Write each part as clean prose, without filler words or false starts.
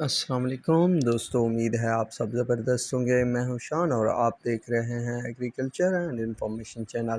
السلام علیکم دوستو، امید ہے آپ سب زبردست ہوں گے۔ میں ہوں شان اور آپ دیکھ رہے ہیں ایگریکلچر اینڈ انفارمیشن چینل۔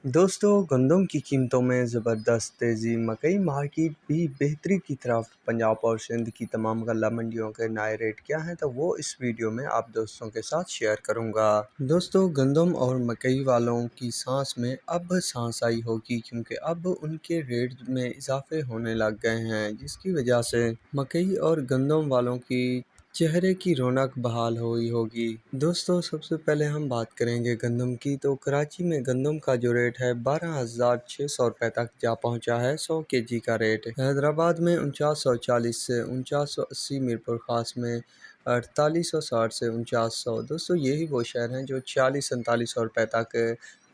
دوستو، گندم کی قیمتوں میں زبردست تیزی، مکئی مارکیٹ بھی بہتری کی طرف۔ پنجاب اور سندھ کی تمام غلہ منڈیوں کے نئے ریٹ کیا ہیں، تو وہ اس ویڈیو میں آپ دوستوں کے ساتھ شیئر کروں گا۔ دوستو، گندم اور مکئی والوں کی سانس میں اب سانس آئی ہوگی، کیونکہ اب ان کے ریٹ میں اضافے ہونے لگ گئے ہیں، جس کی وجہ سے مکئی اور گندم والوں کی چہرے کی رونق بحال ہوئی ہوگی۔ دوستو، سب سے پہلے ہم بات کریں گے گندم کی، تو کراچی میں گندم کا جو ریٹ ہے 12,600 روپے تک جا پہنچا ہے 100 کے جی کا ریٹ۔ حیدرآباد میں 4940 سے 4980، میرپور خاص میں 4860 سے 4900۔ دوستو، یہی وہ شہر ہیں جو 46-4700 روپے تک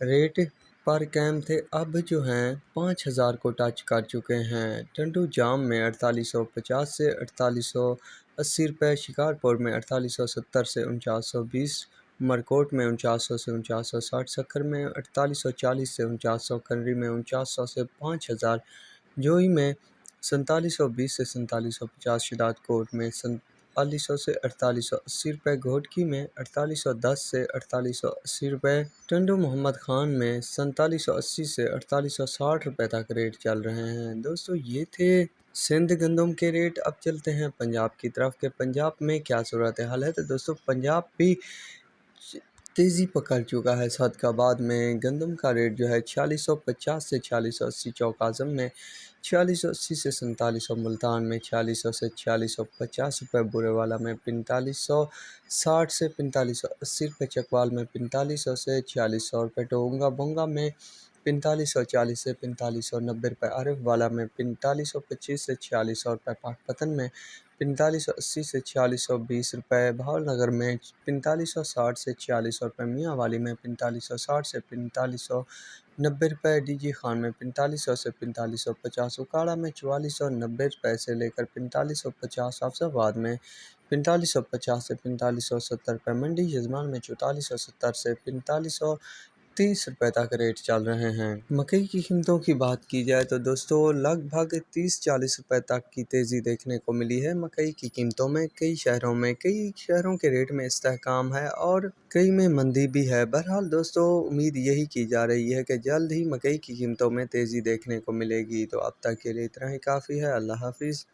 ریٹ پر قائم تھے، اب جو ہیں 5000 کو ٹچ کر چکے ہیں۔ ٹنڈو جام میں 4850 سے 4880 روپے، شکارپور میں 4870 سے 4920، مرکوٹ میں 4900 سے 4960، سکھر میں 4840 سے 4900، کنری میں 4900 سے 5000، جوئی میں 4720 سے 4750، شداد کوٹ میں 4700 سے 4880 روپے، گھوٹکی میں 4810 سے 4880 روپے، ٹنڈو محمد خان میں 4780 سے 4860 روپے تک ریٹ چل رہے ہیں۔ دوستو، یہ تھے سندھ گندم کے ریٹ۔ اب چلتے ہیں پنجاب کی طرف کہ پنجاب میں کیا صورتحال ہے۔ تو دوستو، پنجاب بھی تیزی پکڑ چکا ہے۔ صدق آباد میں گندم کا ریٹ جو ہے 4650 سے 4680، چوک اعظم میں 4680 سے 4700، ملتان میں 4600 سے 4650 روپے، بورے والا میں 4560 سے 4580 روپے، چکوال میں 4500 سے 4600 روپے، ٹونگا بونگا میں 4540 سے 4590 روپے، عارف والا میں 4525 سے 4600 روپے، پاک پتن میں 4580 سے 4620 روپے، بہاول نگر میں 4560 سے 4600 روپے، میاں والی میں 4560 سے 4590 روپے، ڈی جی خان میں 4500 سے 4550، اکاڑا میں 4490 روپے سے لے کر 4550، حفص آباد میں 4550 سے 4570 روپے، منڈی یزمان میں 4470 سے 4530 روپے تک ریٹ چل رہے ہیں۔ مکئی کی قیمتوں کی بات کی جائے تو دوستو، لگ بھگ 30-40 روپے تک کی تیزی دیکھنے کو ملی ہے مکئی کی قیمتوں میں۔ کئی شہروں کے ریٹ میں استحکام ہے اور کئی میں مندی بھی ہے۔ بہرحال دوستو، امید یہی کی جا رہی ہے کہ جلد ہی مکئی کی قیمتوں میں تیزی دیکھنے کو ملے گی۔ تو اب تک کے لیے اتنا ہی کافی ہے۔ اللہ حافظ۔